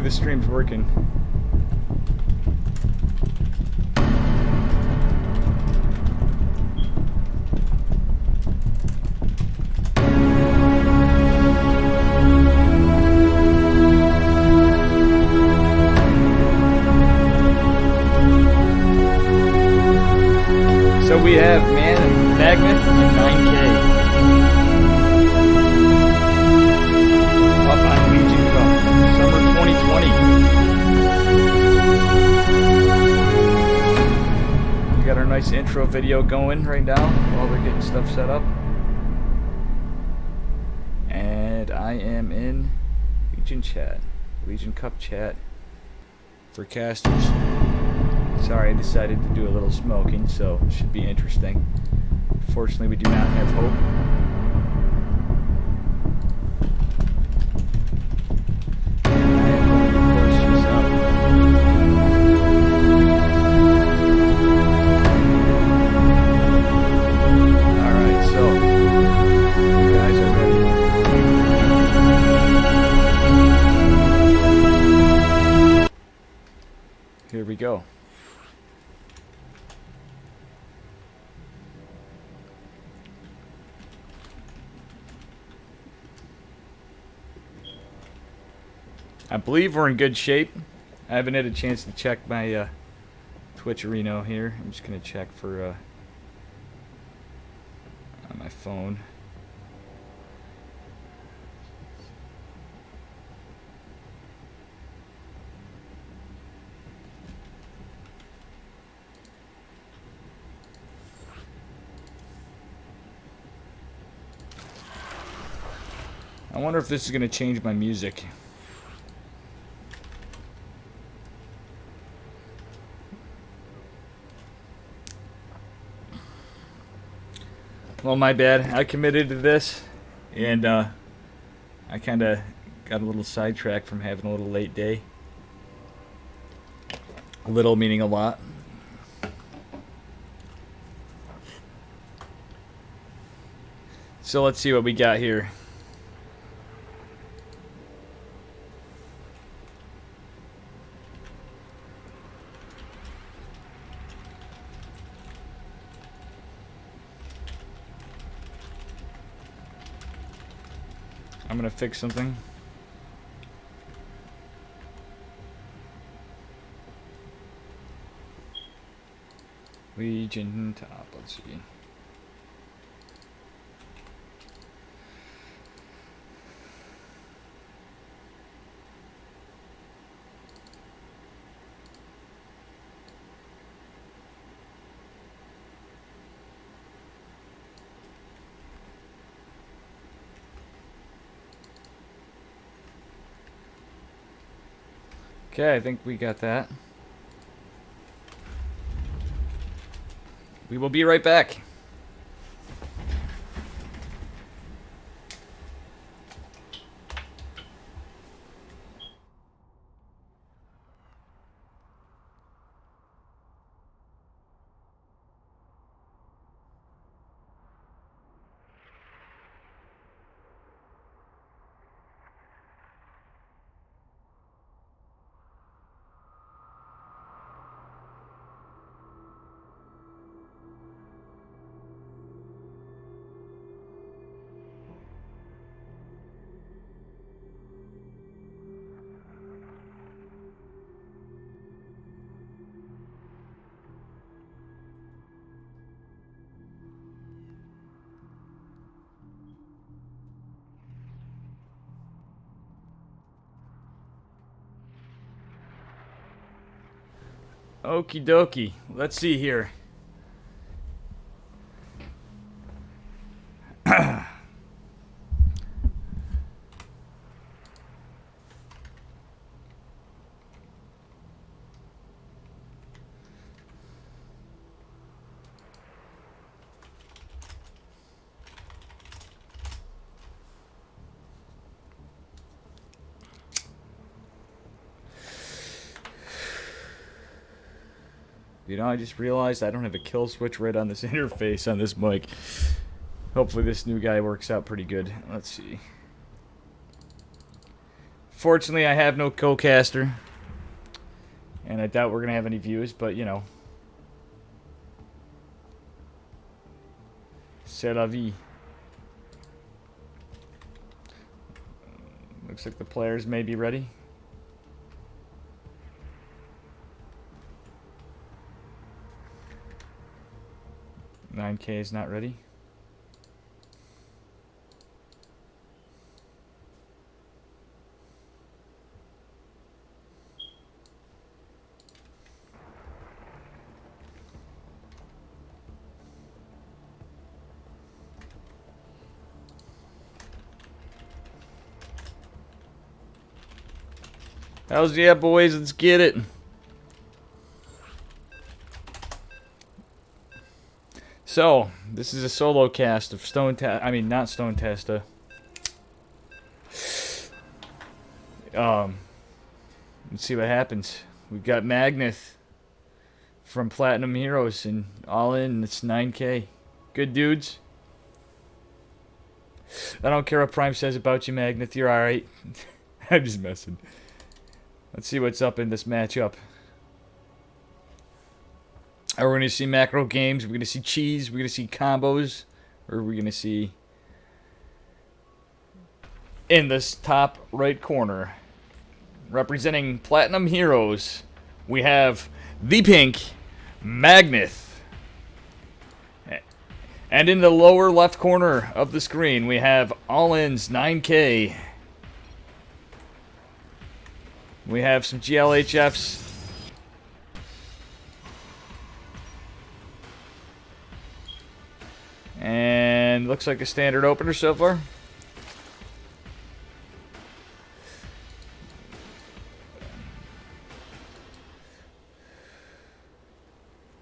The stream's working. So we have Magnath and 9K up on Legion Cup, summer 2020. We got our nice intro video going right now while we're getting stuff set up. And I am in Legion chat, Legion Cup chat for casters. Sorry, I decided to do a little smoking, so it should be interesting. Fortunately, we do not have hope. Alright, so you guys are ready. Here we go. I believe we're in good shape. I haven't had a chance to check my Twitch arena here. I'm just going to check for on my phone. I wonder if this is going to change my music. Well, my bad. I committed to this, and I kind of got a little sidetracked from having a little late day. A little meaning a lot. So let's see what we got here. I'm gonna fix something. Legion top, let's see. Okay, I think we got that. We will be right back. Okie dokie. Let's see here. You know, I just realized I don't have a kill switch right on this interface on this mic. Hopefully this new guy works out pretty good. Let's see. Unfortunately, I have no co-caster. And I doubt we're going to have any views, but you know. C'est la vie. Looks like the players may be ready. $9K is not ready. How's yeah, boys? Let's get it. So, this is a solo cast of not Stone Testa. Let's see what happens. We've got Magnath from Platinum Heroes, and all in, it's 9K. Good dudes. I don't care what Prime says about you, Magnath. You're alright. I'm just messing. Let's see what's up in this matchup. Are we going to see macro games? We're going to see cheese? We're going to see combos? Or are we going to see... In this top right corner, representing Platinum Heroes, we have the pink Magnath. And in the lower left corner of the screen, we have All-In's 9K. We have some GLHFs. And looks like a standard opener so far.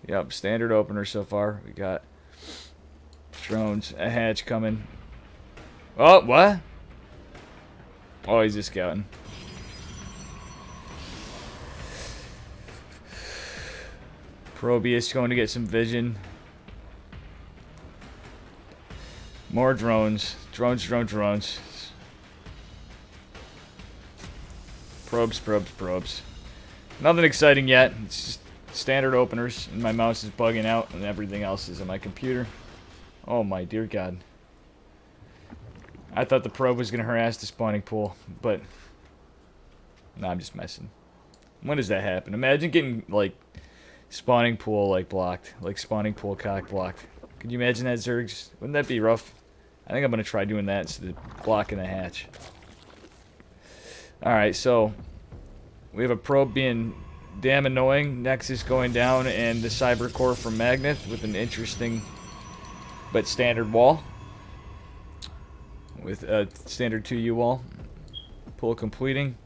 Yep, standard opener so far. We got drones, a hatch coming. Oh, what? Oh, he's just scouting. Probius going to get some vision. More drones. Drones. Probes. Nothing exciting yet. It's just standard openers, and my mouse is bugging out, and everything else is on my computer. Oh my dear God. I thought the probe was going to harass the spawning pool, but... Nah, I'm just messing. When does that happen? Imagine getting, like... Spawning pool, like, blocked. Like, spawning pool cock blocked. Could you imagine that, Zergs? Wouldn't that be rough? I think I'm going to try doing that instead of blocking the hatch. Alright, so... We have a probe being damn annoying. Nexus going down, and the Cyber Core from Magnath with an interesting but standard wall. With a standard 2U wall. Pool completing.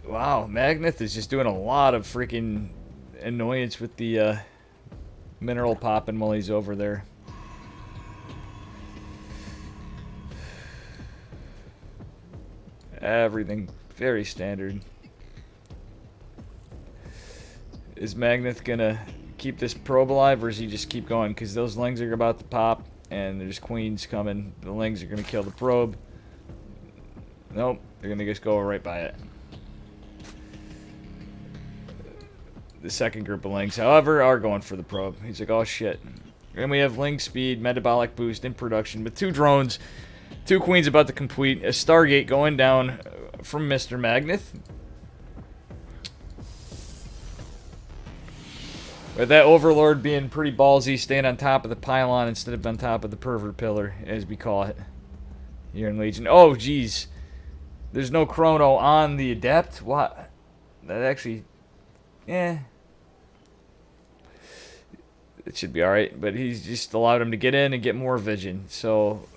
Wow, Magnath is just doing a lot of freaking annoyance with the mineral popping while he's over there. Everything very standard. Is Magnath gonna keep this probe alive, or does he just keep going? Because those lings are about to pop, and there's queens coming. The lings are gonna kill the probe. Nope, they're gonna just go right by it. The second group of lings, however, are going for the probe. He's like, oh shit. And we have ling speed, metabolic boost in production with 2 drones, 2 queens about to complete, a Stargate going down from Mr. Magnath. With that Overlord being pretty ballsy, staying on top of the pylon instead of on top of the pervert pillar, as we call it here in Legion. Oh, jeez. There's no chrono on the Adept? What? That actually... Eh. It should be alright, but he's just allowed him to get in and get more vision. So,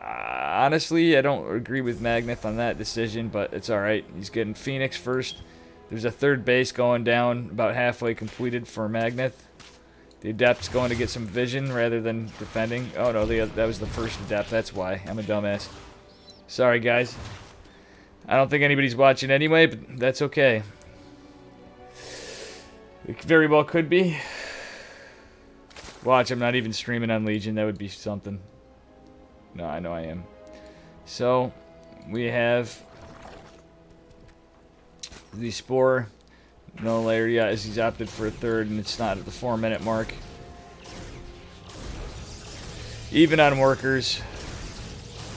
honestly, I don't agree with Magnath on that decision, but it's alright. He's getting Phoenix first. There's a third base going down, about halfway completed for Magnath. The Adept's going to get some vision rather than defending. Oh no, that was the first Adept, that's why. I'm a dumbass. Sorry, guys. I don't think anybody's watching anyway, but that's okay. It very well could be. Watch, I'm not even streaming on Legion. That would be something. No, I know I am. So we have the Spore. No layer yet as he's opted for a third, and it's not at the 4-minute mark. Even on workers.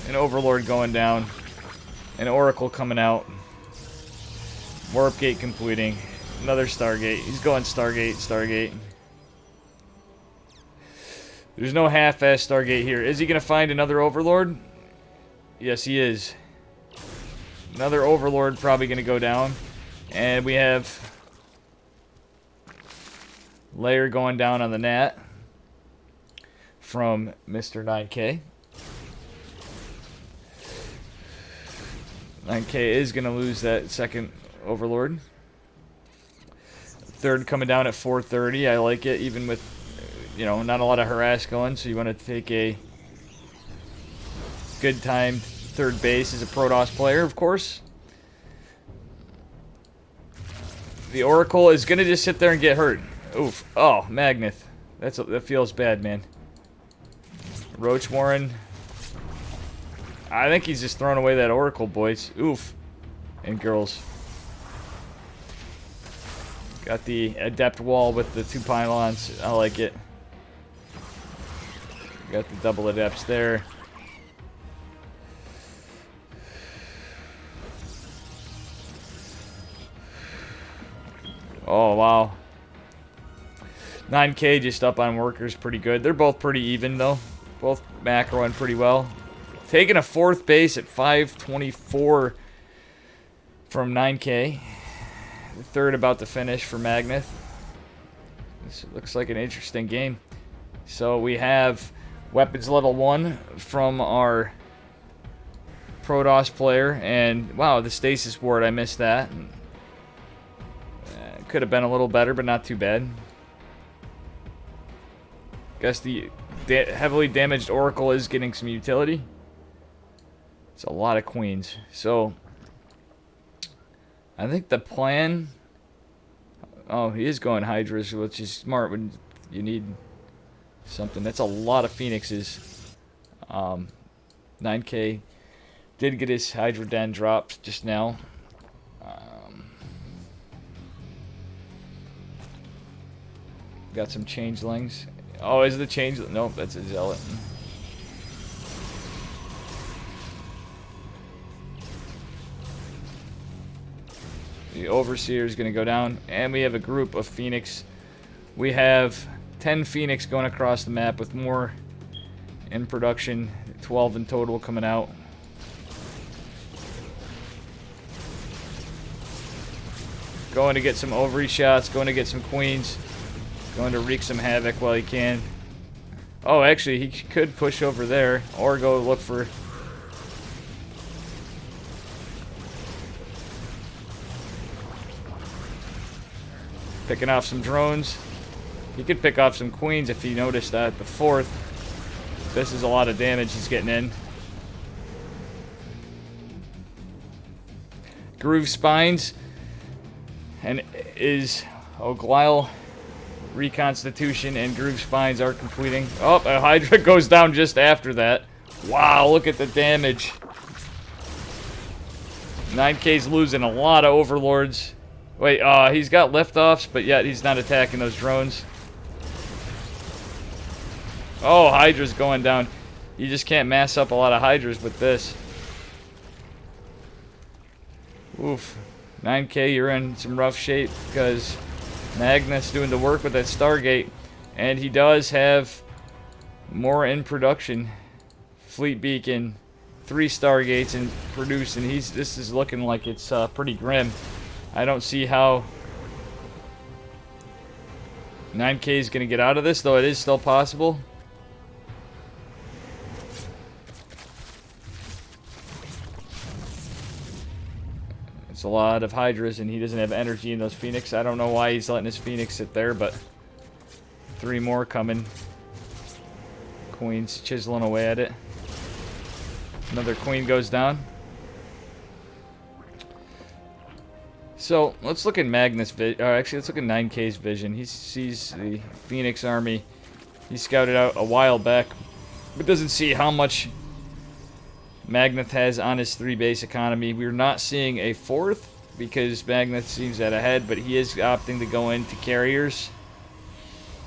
An Overlord going down. An Oracle coming out. Warp Gate completing. Another Stargate. He's going Stargate, Stargate. There's no half-ass Stargate here. Is he going to find another Overlord? Yes, he is. Another Overlord probably going to go down. And we have layer going down on the Nat from Mr. 9K. 9K is going to lose that second Overlord. Third coming down at 430. I like it, even with, you know, not a lot of harass going. So you want to take a good time third base as a Protoss player, of course. The Oracle is going to just sit there and get hurt. Oof. Oh, Magnath. That feels bad, man. Roach Warren. I think he's just throwing away that Oracle, boys. Oof. And girls. Got the Adept wall with the 2 pylons. I like it. Got the double Adepts there. Oh, wow. 9K just up on workers pretty good. They're both pretty even, though. Both macroing pretty well. Taking a 4th base at 524 from 9K. The third about to finish for Magnath. This looks like an interesting game. So we have weapons level 1 from our Protoss player. And, wow, the Stasis Ward, I missed that. Could have been a little better, but not too bad. Guess the heavily damaged Oracle is getting some utility. It's a lot of queens. So, I think the plan... Oh, he is going Hydras, which is smart when you need something. That's a lot of Phoenixes. 9K did get his Hydra Den dropped just now. Got some changelings. Oh, is the change? Nope, that's a zealot. The Overseer is going to go down, and we have a group of Phoenix. We have 10 Phoenix going across the map with more in production, 12 in total coming out. Going to get some ovary shots, going to get some queens. Going to wreak some havoc while he can. Oh, actually, he could push over there or go look for... Picking off some drones. He could pick off some queens if he noticed that. The 4th. This is a lot of damage he's getting in. Groove Spines. And is Oglyle... Reconstitution and Groove Spines are completing. Oh, a Hydra goes down just after that. Wow, look at the damage. 9K's losing a lot of Overlords. Wait, he's got liftoffs, but yet he's not attacking those drones. Oh, Hydra's going down. You just can't mass up a lot of Hydras with this. Oof. 9K, you're in some rough shape because... Magnath's doing the work with that Stargate, and he does have more in production. Fleet Beacon, 3 Stargates in produced, and this is looking like it's pretty grim. I don't see how 9K is going to get out of this, though it is still possible. It's a lot of Hydras, and he doesn't have energy in those Phoenix. I don't know why he's letting his Phoenix sit there, but 3 more coming. Queen's chiseling away at it. Another Queen goes down. So, let's look at Magnath's vision. Actually, let's look at 9K's vision. He sees the Phoenix army. He scouted out a while back, but doesn't see how much Magnath has on his 3-base economy. We're not seeing a 4th because Magnath seems at ahead, but he is opting to go into carriers.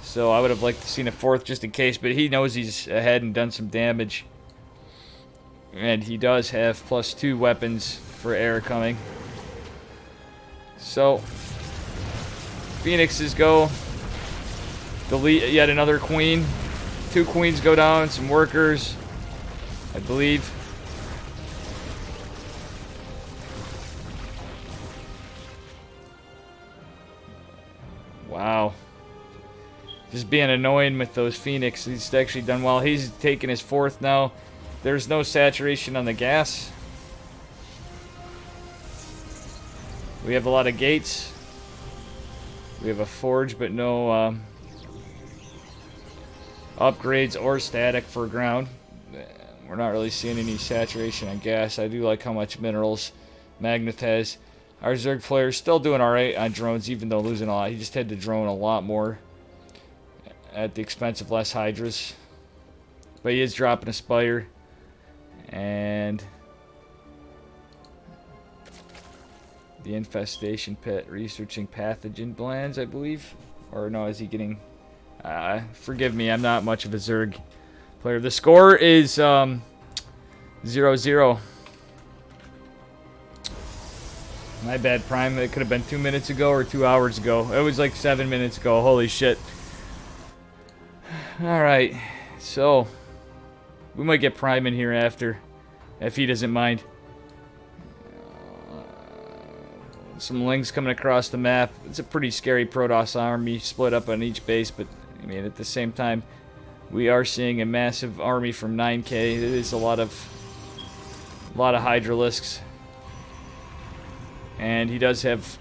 So I would have liked to seen a 4th just in case, but he knows he's ahead and done some damage. And he does have +2 weapons for air coming. So Phoenixes go. Delete yet another queen. 2 queens go down, some workers, I believe. Wow. Just being annoying with those Phoenix. He's actually done well. He's taking his 4th now. There's no saturation on the gas. We have a lot of gates. We have a forge, but no upgrades or static for ground. We're not really seeing any saturation on gas. I do like how much minerals Magnath has. Our Zerg player is still doing alright on drones, even though losing a lot. He just had to drone a lot more at the expense of less Hydras. But he is dropping a Spire. And the infestation pit, researching pathogen glands, I believe. Or no, is he getting... forgive me, I'm not much of a Zerg player. The score is 0-0. My bad, Prime. It could have been 2 minutes ago or 2 hours ago. It was like 7 minutes ago. Holy shit. Alright. So, we might get Prime in here after, if he doesn't mind. Some Lings coming across the map. It's a pretty scary Protoss army split up on each base, but I mean, at the same time, we are seeing a massive army from 9K. It is a lot of Hydralisks. And he does have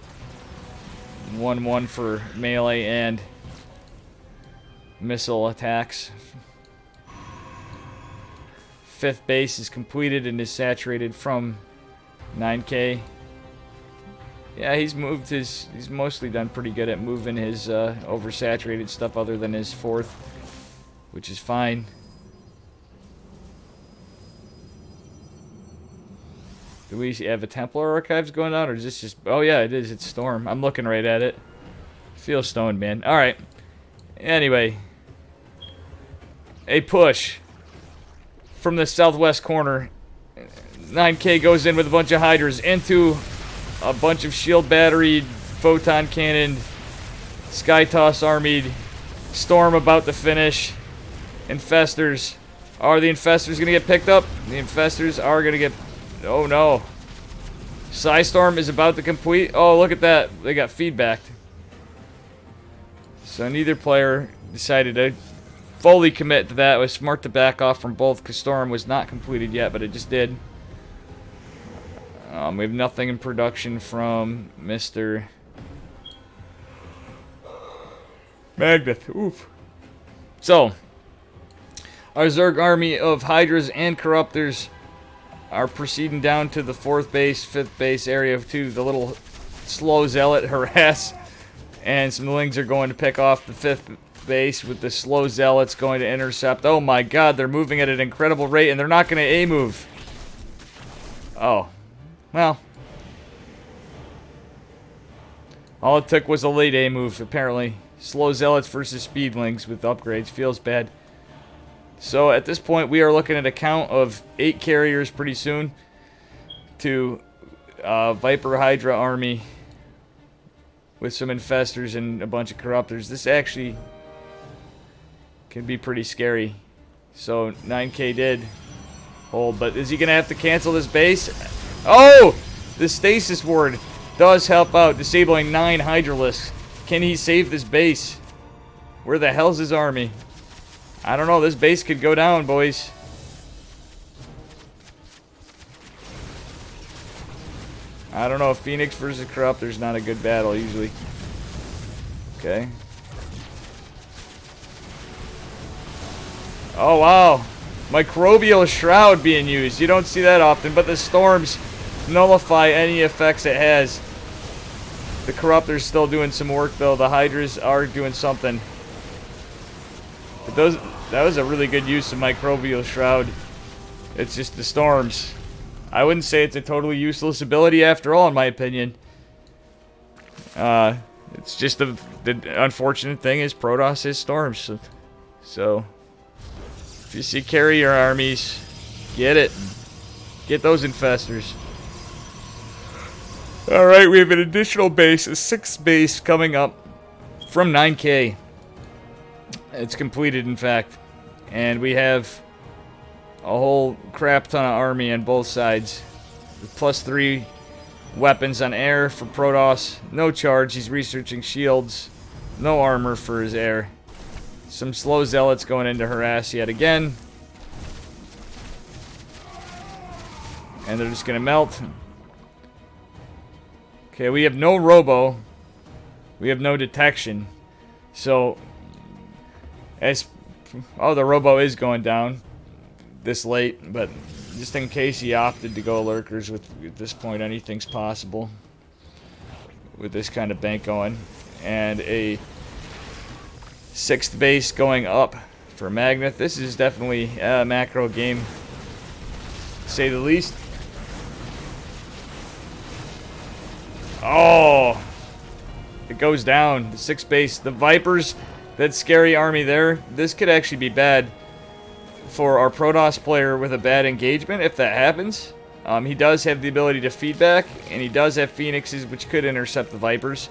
1-1 for melee and missile attacks. 5th base is completed and is saturated from 9K. Yeah, he's mostly done pretty good at moving his oversaturated stuff other than his 4th, which is fine. Do we have a Templar Archives going on, or is this just... Oh yeah, it is. It's Storm. I'm looking right at it. Feel stoned, man. Alright. Anyway. A push from the southwest corner. 9K goes in with a bunch of Hydras into a bunch of shield battery, photon cannon, Sky Toss armied, Storm about to finish. Infestors. Are the Infestors going to get picked up? The Infestors are going to get... Oh no. Psystorm is about to complete. Oh, look at that. They got feedbacked. So neither player decided to fully commit to that. It was smart to back off from both because Storm was not completed yet, but it just did. We have nothing in production from Mr. Magnath. Oof. So, our Zerg army of Hydras and Corruptors are proceeding down to the 4th base, 5th base area to the little slow zealot harass. And some Lings are going to pick off the 5th base with the slow zealots going to intercept. Oh my god, they're moving at an incredible rate and they're not going to A-move. Oh. Well. All it took was a late A-move, apparently. Slow zealots versus speedlings with upgrades. Feels bad. So at this point, we are looking at a count of 8 carriers pretty soon to Viper Hydra army with some Infestors and a bunch of Corruptors. This actually can be pretty scary. So 9K did hold, but is he going to have to cancel this base? Oh! The Stasis Ward does help out, disabling 9 Hydralisks. Can he save this base? Where the hell's his army? I don't know. This base could go down, boys. I don't know. Phoenix versus Corruptor's not a good battle, usually. Okay. Oh, wow. Microbial Shroud being used. You don't see that often, but the Storms nullify any effects it has. The Corruptor's still doing some work, though. The Hydras are doing something. But that was a really good use of Microbial Shroud. It's just the storms. I wouldn't say it's a totally useless ability after all, in my opinion. It's just the unfortunate thing is Protoss is storms. So if you see carrier armies, get it. Get those infestors. Alright, we have an additional base, a 6th base coming up from 9K. It's completed, in fact. And we have a whole crap ton of army on both sides. With +3 weapons on air for Protoss. No charge, he's researching shields. No armor for his air. Some slow zealots going in to harass yet again. And they're just going to melt. Okay, we have no robo. We have no detection. So, the robo is going down this late, but just in case he opted to go lurkers, at this point anything's possible with this kind of bank going. And a 6th base going up for Magnath. This is definitely a macro game, to say the least. Oh, it goes down. The 6th base, the Vipers, that scary army there. This could actually be bad for our Protoss player with a bad engagement if that happens. He does have the ability to feedback, and he does have Phoenixes, which could intercept the Vipers.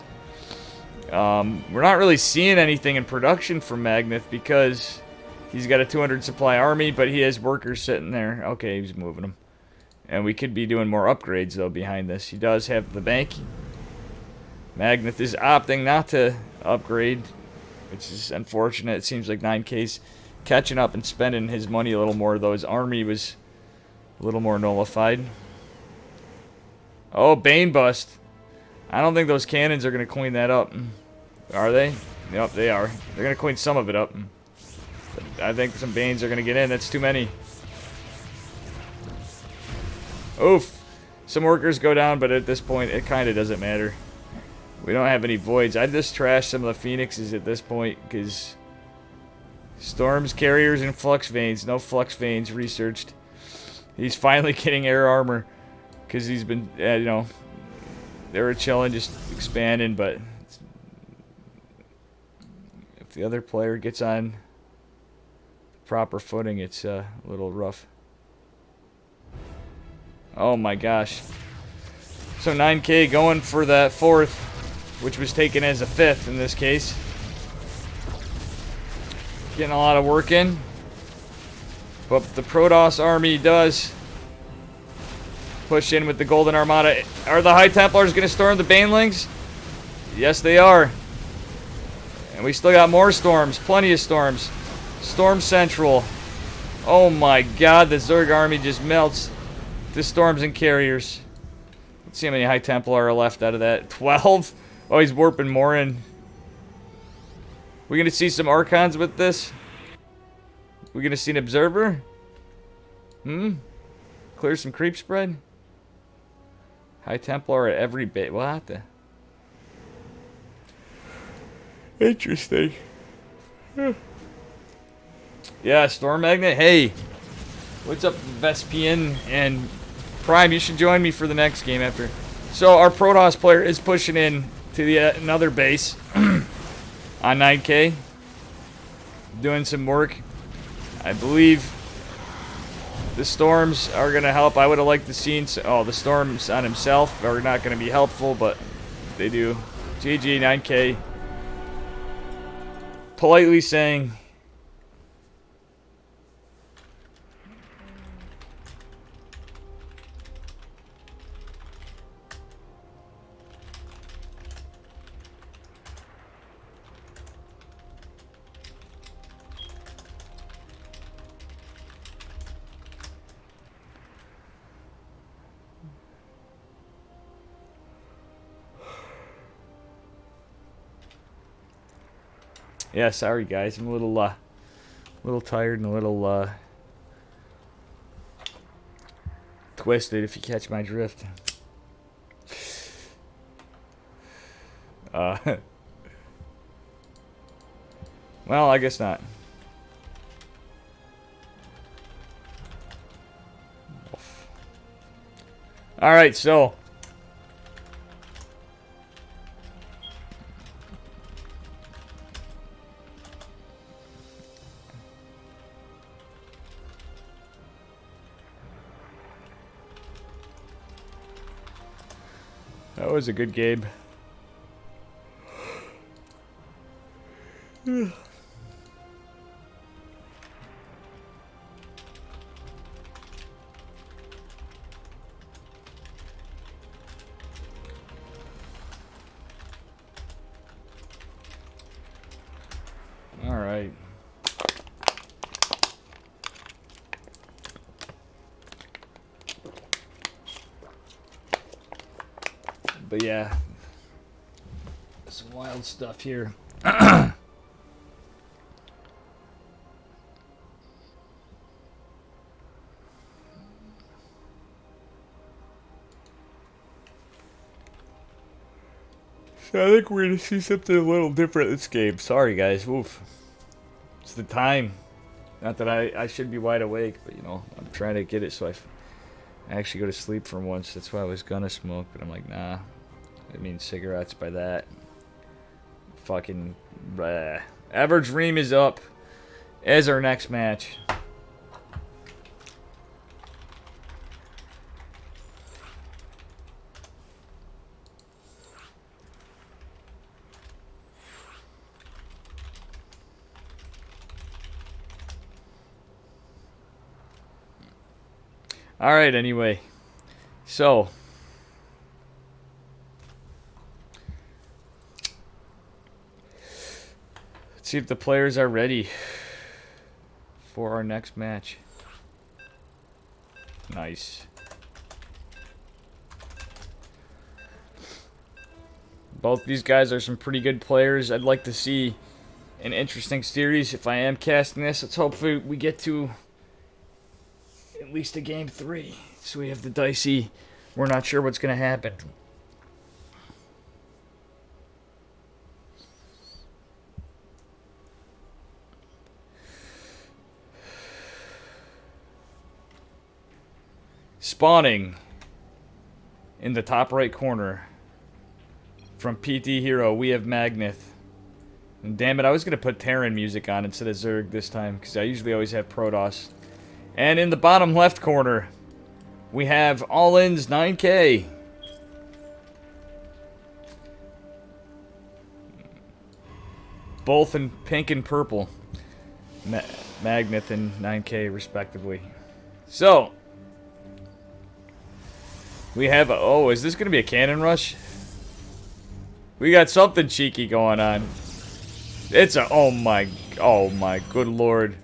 We're not really seeing anything in production from Magnath because he's got a 200 supply army, but he has workers sitting there. Okay, he's moving them. And we could be doing more upgrades, though, behind this. He does have the bank. Magnath is opting not to upgrade, which is unfortunate. It seems like 9K's catching up and spending his money a little more, though his army was a little more nullified. Oh, Bane bust. I don't think those cannons are going to clean that up. Are they? Yep, they are. They're going to clean some of it up. But I think some Banes are going to get in. That's too many. Oof. Some workers go down, but at this point, it kind of doesn't matter. We don't have any voids. I'd just trash some of the Phoenixes at this point, because storms, carriers, and flux veins. No flux veins researched. He's finally getting air armor, because he's been, you know, they were chilling, just expanding, but if the other player gets on proper footing, it's a little rough. Oh my gosh. So 9K going for that 4th, which was taken as a 5th in this case. Getting a lot of work in. But the Protoss army does push in with the Golden Armada. Are the High Templars going to storm the Banelings? Yes, they are. And we still got more storms. Plenty of storms. Storm Central. Oh my god, the Zerg army just melts. The storms and carriers. Let's see how many High Templar are left out of that. 12? Oh, he's warping more in. We gonna see some Archons with this? We gonna see an Observer? Clear some creep spread? High Templar at every bit. What the? Interesting. Yeah, Storm Magnet. Hey, what's up, Vespian and Prime? You should join me for the next game after. So our Protoss player is pushing in to the another base on 9K, doing some work. I believe the storms are going to help. I would have liked to see. Oh, the storms on himself are not going to be helpful, but they do. GG 9K. Politely saying, yeah, sorry guys, I'm a little tired and a little twisted, if you catch my drift. Well, I guess not. Alright, so. That was a good game. All right. But yeah, some wild stuff here. So I think we're gonna see something a little different this game. Sorry guys, oof. It's the time. Not that I should be wide awake, but you know, I'm trying to get it so I actually go to sleep for once. That's why I was gonna smoke, but I'm like, nah. I mean cigarettes by that. Fucking Average Ream is up as our next match. Alright, anyway. So. Let's see if the players are ready for our next match. Nice. Both these guys are some pretty good players. I'd like to see an interesting series if I am casting this. Let's hope we get to at least a game 3. So we have the dicey. We're not sure what's going to happen. Spawning in the top right corner from PT Hero, we have Magnath. And damn it, I was going to put Terran music on instead of Zerg this time, because I usually always have Protoss. And in the bottom left corner, we have All In's 9K. Both in pink and purple. Magnath and 9K, respectively. So, we have... Oh, is this going to be a cannon rush? We got something cheeky going on. It's a... Oh my good lord.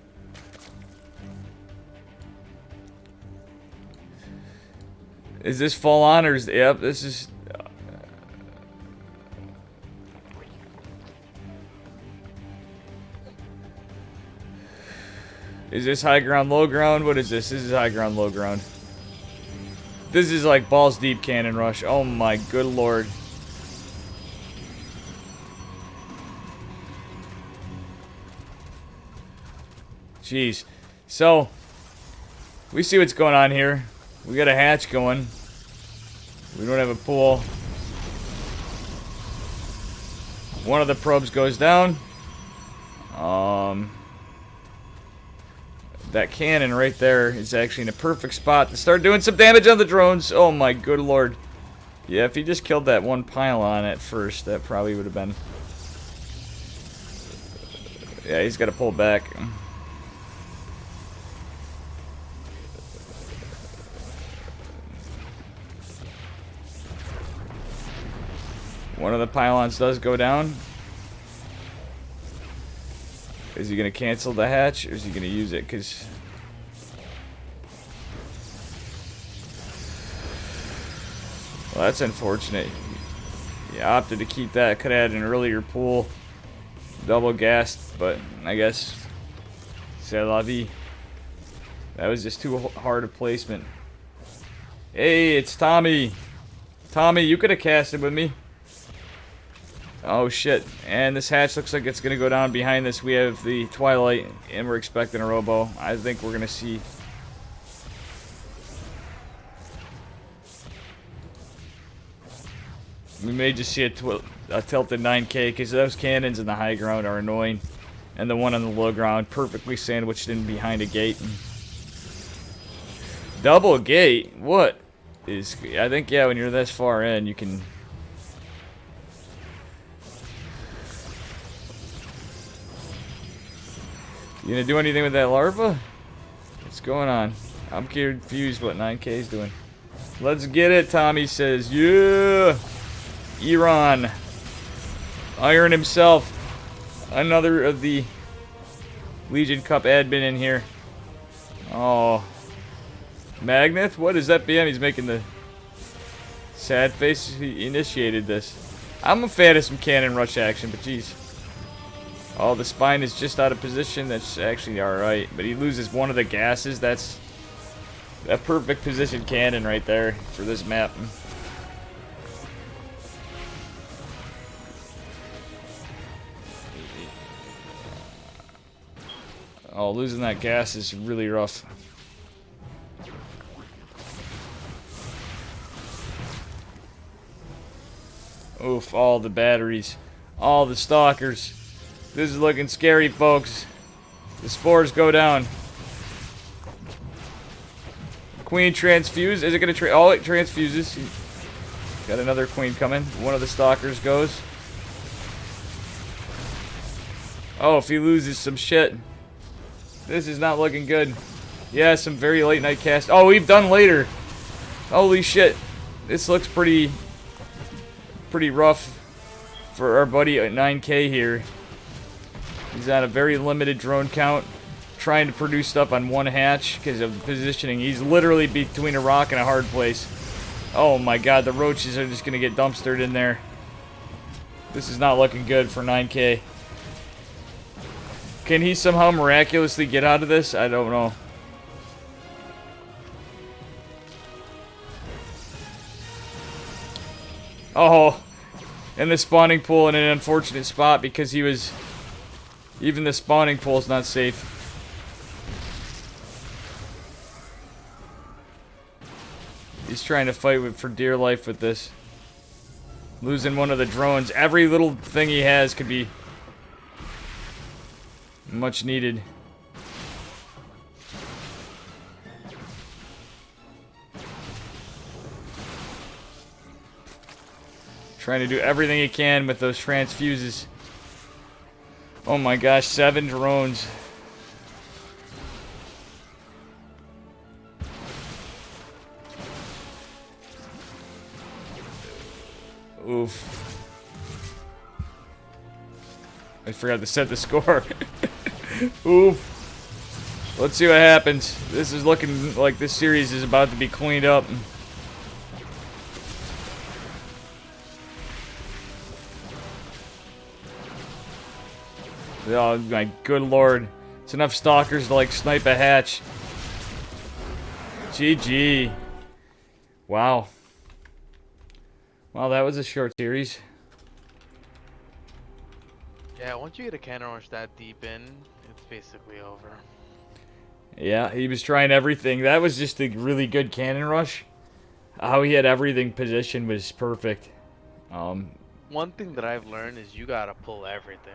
Is this full on or is... Yep, this is... Is this high ground, low ground? What is this? This is high ground, low ground. This is like balls deep cannon rush. Oh my good lord. Jeez. So, we see what's going on here. We got a hatch going. We don't have a pool. One of the probes goes down. That cannon right there is actually in a perfect spot to start doing some damage on the drones. Oh my good lord. Yeah, if he just killed that one pylon at first, that probably would have been... Yeah, he's got to pull back. One of the pylons does go down. Is he going to cancel the hatch, or is he going to use it? Because... Well, that's unfortunate. He opted to keep that. Could have had an earlier pool. Double gassed, but I guess... C'est la vie. That was just too hard a placement. Hey, it's Tommy. Tommy, you could have casted with me. Oh shit, and this hatch looks like it's going to go down. Behind this we have the Twilight, and we're expecting a robo. I think we're going to see... We may just see a tilted 9K because those cannons in the high ground are annoying. And the one on the low ground perfectly sandwiched in behind a gate. Double gate? What is... I think, yeah, when you're this far in, you can... You gonna do anything with that larva? What's going on? I'm confused what 9K is doing. Let's get it, Tommy says. Yeah! Iran. Iron himself. Another of the Legion Cup admin in here. Oh. Magnath? What is that BM? He's making the sad face. He initiated this. I'm a fan of some cannon rush action, but jeez. Oh, the spine is just out of position. That's actually alright. But he loses one of the gases. That's a perfect position cannon right there for this map. Oh, losing that gas is really rough. Oof, all the batteries. All the stalkers. This is looking scary, folks. The spores go down. Queen transfuse. Is it going to oh, it transfuses. Got another queen coming. One of the stalkers goes. Oh, if he loses some shit. This is not looking good. Yeah, some very late night cast. Oh, we've done later. Holy shit. This looks pretty rough for our buddy at 9K here. He's on a very limited drone count, trying to produce stuff on one hatch because of the positioning. He's literally between a rock and a hard place. Oh my god, the roaches are just going to get dumpstered in there. This is not looking good for 9K. Can he somehow miraculously get out of this? I don't know. Oh, in the spawning pool in an unfortunate spot because he was... Even the spawning pool is not safe. He's trying to fight for dear life with this. Losing one of the drones. Every little thing he has could be much needed. Trying to do everything he can with those transfuses. Oh my gosh, 7 drones. Oof. I forgot to set the score. Oof. Let's see what happens. This is looking like this series is about to be cleaned up. Oh my good lord. It's enough stalkers to like snipe a hatch. GG. Wow. Well, that was a short series. Yeah, once you get a cannon rush that deep in, it's basically over. Yeah, he was trying everything. That was just a really good cannon rush. How he had everything positioned was perfect. One thing that I've learned is you gotta pull everything.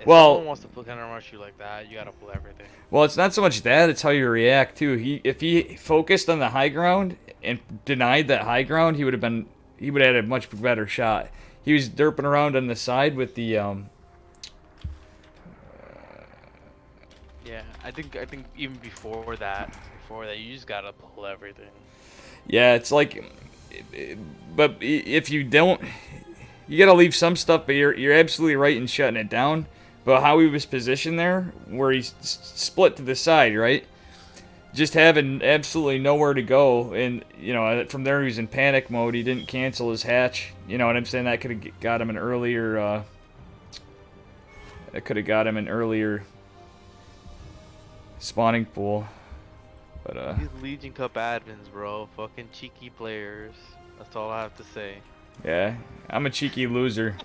If well, someone wants to pull cannon rush you like that, you gotta pull everything. Well, it's not so much that, it's how you react too. If he focused on the high ground and denied that high ground, he would have had a much better shot. He was derping around on the side with the yeah, I think even before that, you just gotta pull everything. Yeah, it's like, but if you don't, you gotta leave some stuff. But you're absolutely right in shutting it down. But how he was positioned there, where he's split to the side, right? Just having absolutely nowhere to go, and you know, from there he was in panic mode. He didn't cancel his hatch. You know what I'm saying? That could have got him an earlier. That could have got him an earlier spawning pool. But these Legion Cup admins, bro, fucking cheeky players. That's all I have to say. Yeah, I'm a cheeky loser.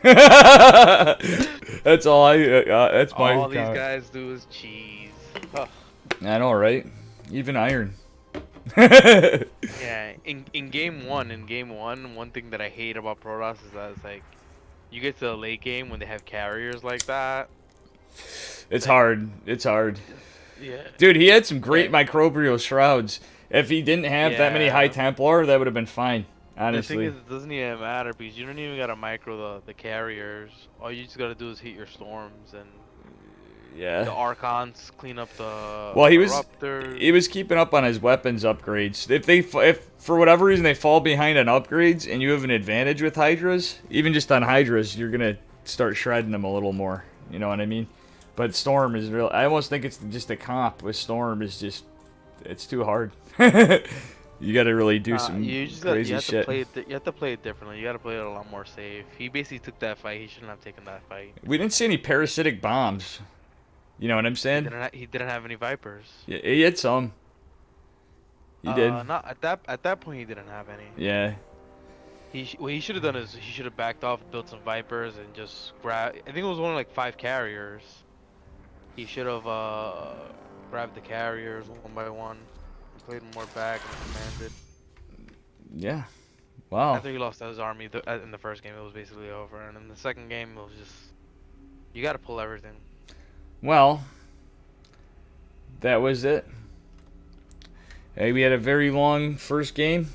That's all I. That's my. All these guys do is cheese. Huh. I know, right? Even iron. Yeah, in game one, one thing that I hate about Protoss is that it's like you get to the late game when they have carriers like that. It's Like, hard. It's hard. yeah, Dude, he had some great like microbial shrouds. If he didn't have that many high yeah. Templar, that would have been fine, The thing honestly. is, it doesn't even matter because you don't even gotta micro the carriers. All you just gotta do is hit your storms and Yeah. the Archons clean up the Well, he eruptors. was keeping up on his weapons upgrades. If for whatever reason they fall behind on upgrades and you have an advantage with Hydras, even just on Hydras, you're gonna start shredding them a little more. You know what I mean? But Storm is real. I almost think it's just a comp with Storm is just it's too hard. You got to really do some You just got you crazy have to shit. play it. You have to play it differently. You gotta play it a lot more safe. He basically took that fight. He shouldn't have taken that fight. We didn't see any parasitic bombs. You know what I'm saying? He didn't have any Vipers. Yeah, he had some. He did. Not at that point he didn't have any. Yeah. What he should have done is he should have backed off, built some Vipers, and just grab. I think it was only like 5 carriers. He should have grabbed the carriers one by one, and played more back and commanded. Yeah. Wow. After he lost his army in the first game, it was basically over, and in the second game, it was just you got to pull everything. Well, that was it. Hey, we had a very long first game.